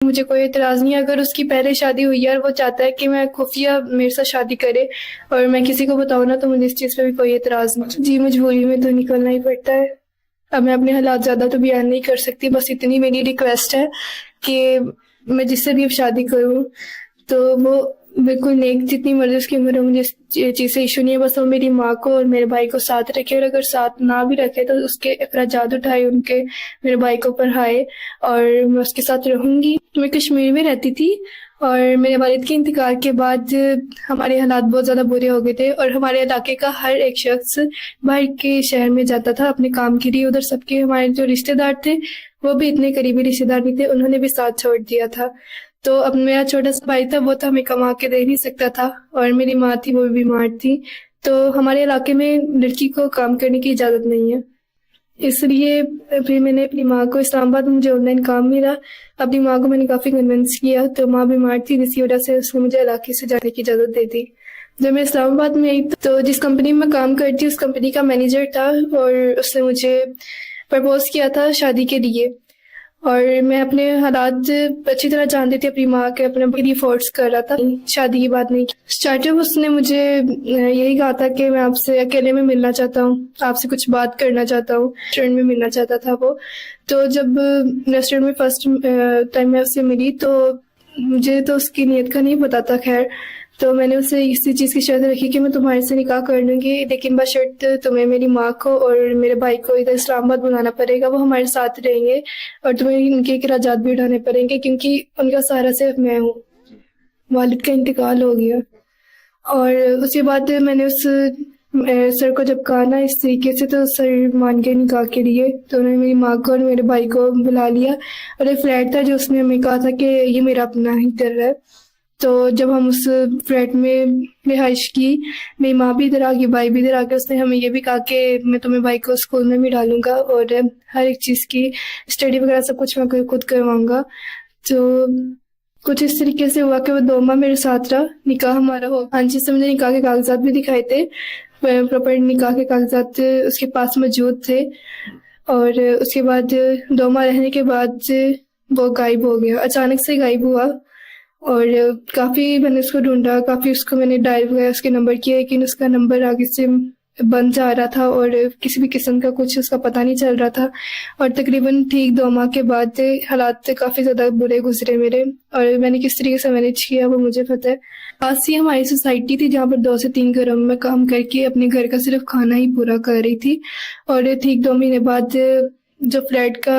مجھے کوئی اعتراض نہیں ہے اگر اس کی پہلے شادی ہوئی ہے اور وہ چاہتا ہے کہ میں خفیہ میرے ساتھ شادی کرے اور میں کسی کو بتاؤں نا، تو مجھے اس چیز پہ بھی کوئی اعتراض نہیں. جی مجبوری میں تو نکلنا ہی پڑتا ہے. اب میں اپنے حالات زیادہ تو بیان نہیں کر سکتی، بس اتنی میری ریکویسٹ ہے کہ میں جس سے بھی اب شادی کروں تو وہ بالکل نیک، جتنی مرضی اس کی عمر ہے، مجھے اس چیز سے ایشو نہیں ہے، بس وہ میری ماں کو اور میرے بھائی کو ساتھ رکھے، اور اگر ساتھ نہ بھی رکھے تو اس کے اخراجات اٹھائے، ان کے میرے بھائی کو پڑھائے، اور میں اس کے ساتھ رہوں گی. میں کشمیر میں رہتی تھی اور میرے والد کے انتقال کے بعد ہمارے حالات بہت زیادہ برے ہو گئے تھے، اور ہمارے علاقے کا ہر ایک شخص باہر کے شہر میں جاتا تھا اپنے کام کے لیے. ادھر سب کے ہمارے جو رشتہ دار تھے وہ بھی اتنے قریبی رشتہ دار نہیں تھے، انہوں نے بھی ساتھ چھوڑ دیا تھا. تو اب میرا چھوٹا سا بھائی تھا، وہ تو ہمیں کما کے دے نہیں سکتا تھا، اور میری ماں تھی وہ بھی بیمار تھی. تو ہمارے علاقے میں لڑکی کو کام کرنے کی اجازت نہیں ہے، اس لیے پھر میں نے اپنی ماں کو، اسلام آباد میں مجھے آن لائن کام ملا، اپنی ماں کو میں نے کافی کنونس کیا، تو ماں بیمار تھی جس کی وجہ سے اس نے مجھے علاقے سے جانے کی اجازت دے دی. جب میں اسلام آباد میں آئی تو جس کمپنی میں کام کرتی اس کمپنی کا مینیجر تھا، اور اس نے مجھے پرپوز کیا تھا شادی کے لیے، اور میں اپنے حالات اچھی طرح جانتی تھی اپنی ماں کے، اپنے لیے فورس کر رہا تھا، شادی کی بات نہیں کی. اسٹارٹنگ اس نے مجھے یہی کہا تھا کہ میں آپ سے اکیلے میں ملنا چاہتا ہوں، آپ سے کچھ بات کرنا چاہتا ہوں، ریسٹورینٹ میں ملنا چاہتا تھا وہ. تو جب ریسٹورینٹ میں فرسٹ ٹائم میں اس سے ملی تو مجھے تو اس کی نیت کا نہیں پتا تھا. خیر، تو میں نے اسے اسی چیز کی شرط رکھی کہ میں تمہارے سے نکاح کر لوں گی، لیکن بشرط تمہیں میری ماں کو اور میرے بھائی کو ادھر اسلام آباد بلانا پڑے گا، وہ ہمارے ساتھ رہیں گے، اور تمہیں ان کے اخراجات بھی اٹھانے پڑیں گے کیونکہ ان کا سہارا صرف میں ہوں، والد کا انتقال ہو گیا. اور اس کے بعد میں نے اس سر کو جب کہا نا اس طریقے سے، تو سر مان کے نکاح کے لیے، تو انہوں نے میری ماں کو اور میرے بھائی کو بلا لیا، اور ایک فلیٹ تھا جو اس نے ہمیں کہا تھا کہ یہ میرا اپنا ہی گھر ہے. تو جب ہم اس فلیٹ میں رہائش کی، میری ماں بھی ادھر آ گئی، بھائی بھی ادھر آ گیا، اس نے ہمیں یہ بھی کہا کہ میں تمہیں بھائی کو اسکول میں بھی ڈالوں گا، اور ہر ایک چیز کی اسٹڈی وغیرہ سب کچھ میں خود کرواؤں گا. تو کچھ اس طریقے سے ہوا کہ وہ 2 ماہ میرے ساتھ رہا، نکاح ہمارا ہو. ہاں جی، سے مجھے نکاح کے کاغذات بھی دکھائے تھے، پراپر نکاح کے کاغذات اس کے پاس موجود تھے. اور اس کے بعد 2 ماہ رہنے کے بعد وہ غائب ہو گیا، اچانک سے غائب ہوا. اور کافی میں نے اس کو ڈھونڈا، کافی اس کو میں نے ڈائل وغیرہ اس کے نمبر کیا، لیکن اس کا نمبر آگے سے بند جا رہا تھا، اور کسی بھی قسم کا کچھ اس کا پتہ نہیں چل رہا تھا. اور تقریباً ٹھیک 2 ماہ کے بعد حالات کافی زیادہ برے گزرے میرے، اور میں نے کس طریقے سے مینیج کیا وہ مجھے پتہ ہے. پاس ہی ہماری سوسائٹی تھی جہاں پر 2 سے 3 گھروں میں کام کر کے اپنے گھر کا صرف کھانا ہی پورا کر رہی تھی. اور ٹھیک 2 مہینے بعد جو فلیٹ کا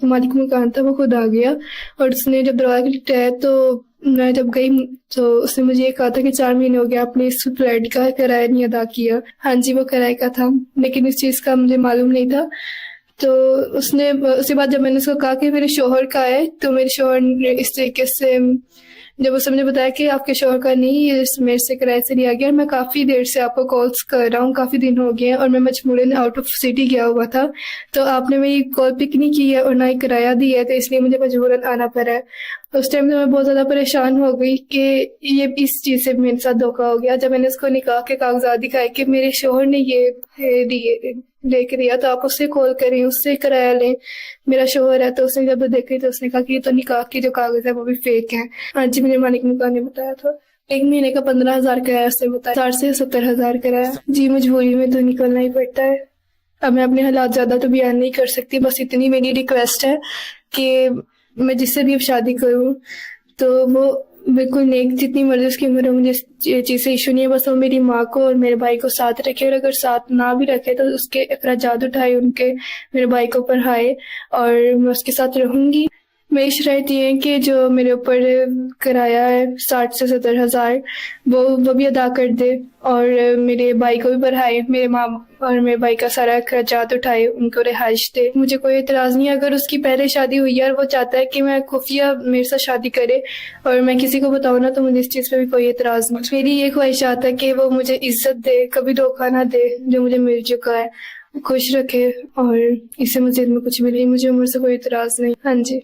مالک مکان تھا وہ خود آ گیا، اور اس نے جب دروازہ کھٹکایا تو میں جب گئی تو اس نے مجھے یہ کہا تھا کہ 4 مہینے ہو گیا آپ نے اس فلیٹ کا کرایہ نہیں ادا کیا. ہاں جی، وہ کرایہ کا تھا، لیکن اس چیز کا مجھے معلوم نہیں تھا. تو اس نے اس کے بعد جب میں نے اس کو کہا کہ میرے شوہر کا ہے، تو میرے شوہر نے اس طریقے سے جب اس نے مجھے بتایا کہ آپ کے شوہر کا نہیں، یہ میرے سے کرایہ سے لیا گیا، اور میں کافی دیر سے آپ کو کالس کر رہا ہوں، کافی دن ہو گئے ہیں، اور میں مجبوراً آؤٹ آف سٹی گیا ہوا تھا، تو آپ نے میری کال پک نہیں کی ہے اور نہ ہی کرایہ دیا ہے، تو اس لیے مجھے مجبوراً آنا پڑا ہے. اس ٹائم میں بہت زیادہ پریشان ہو گئی کہ یہ اس چیز سے میرے ساتھ دھوکا ہو گیا. جب میں نے اس کو نکاح کے کاغذات دکھائے کہ میرے شوہر نے یہ لے کے دیا، تو آپ اس سے کال کریں، اس سے کرایہ لیں، میرا شوہر ہے. تو اس نے جب دیکھی تو اس نے کہا کہ یہ تو نکاح کے جو کاغذ ہے وہ بھی فیک ہیں. ہاں جی، مجھے مالک مکان نے بتایا تھا. 1 مہینے کا 15,000 کرایہ اس نے بتایا، 60 سے 70,000 کرایہ. جی مجبوری میں تو نکلنا ہی پڑتا ہے. اب میں اپنے حالات زیادہ تو بیان نہیں کر سکتی، بس اتنی میری ریکویسٹ ہے کہ میں جس سے بھی اب شادی کروں تو وہ بالکل نیک، جتنی مرضی اس کی عمر ہے، مجھے اس چیز سے ایشو نہیں ہے، بس وہ میری ماں کو اور میرے بھائی کو ساتھ رکھے، اور اگر ساتھ نہ بھی رکھے تو اس کے اخراجات اٹھائے، ان کے میرے بھائی کو پڑھائے، اور میں اس کے ساتھ رہوں گی. میری شرائط یہ ہے کہ جو میرے اوپر کرایہ ہے 60 سے 70,000 وہ بھی ادا کر دے، اور میرے بھائی کو بھی پڑھائے، میرے ماں اور میرے بھائی کا سارا اخراجات اٹھائے، ان کو رہائش دے. مجھے کوئی اعتراض نہیں ہے اگر اس کی پہلے شادی ہوئی ہے اور وہ چاہتا ہے کہ میں خفیہ میرے ساتھ شادی کرے اور میں کسی کو بتاؤں نا، تو مجھے اس چیز پہ بھی کوئی اعتراض نہیں. میری یہ خواہشات ہے کہ وہ مجھے عزت دے، کبھی دھوکہ نہ دے، جو مجھے مل چکا ہے خوش رکھے، اور اس سے مزید میں کچھ ملے، مجھے عمر سے کوئی اعتراض نہیں. ہاں جی.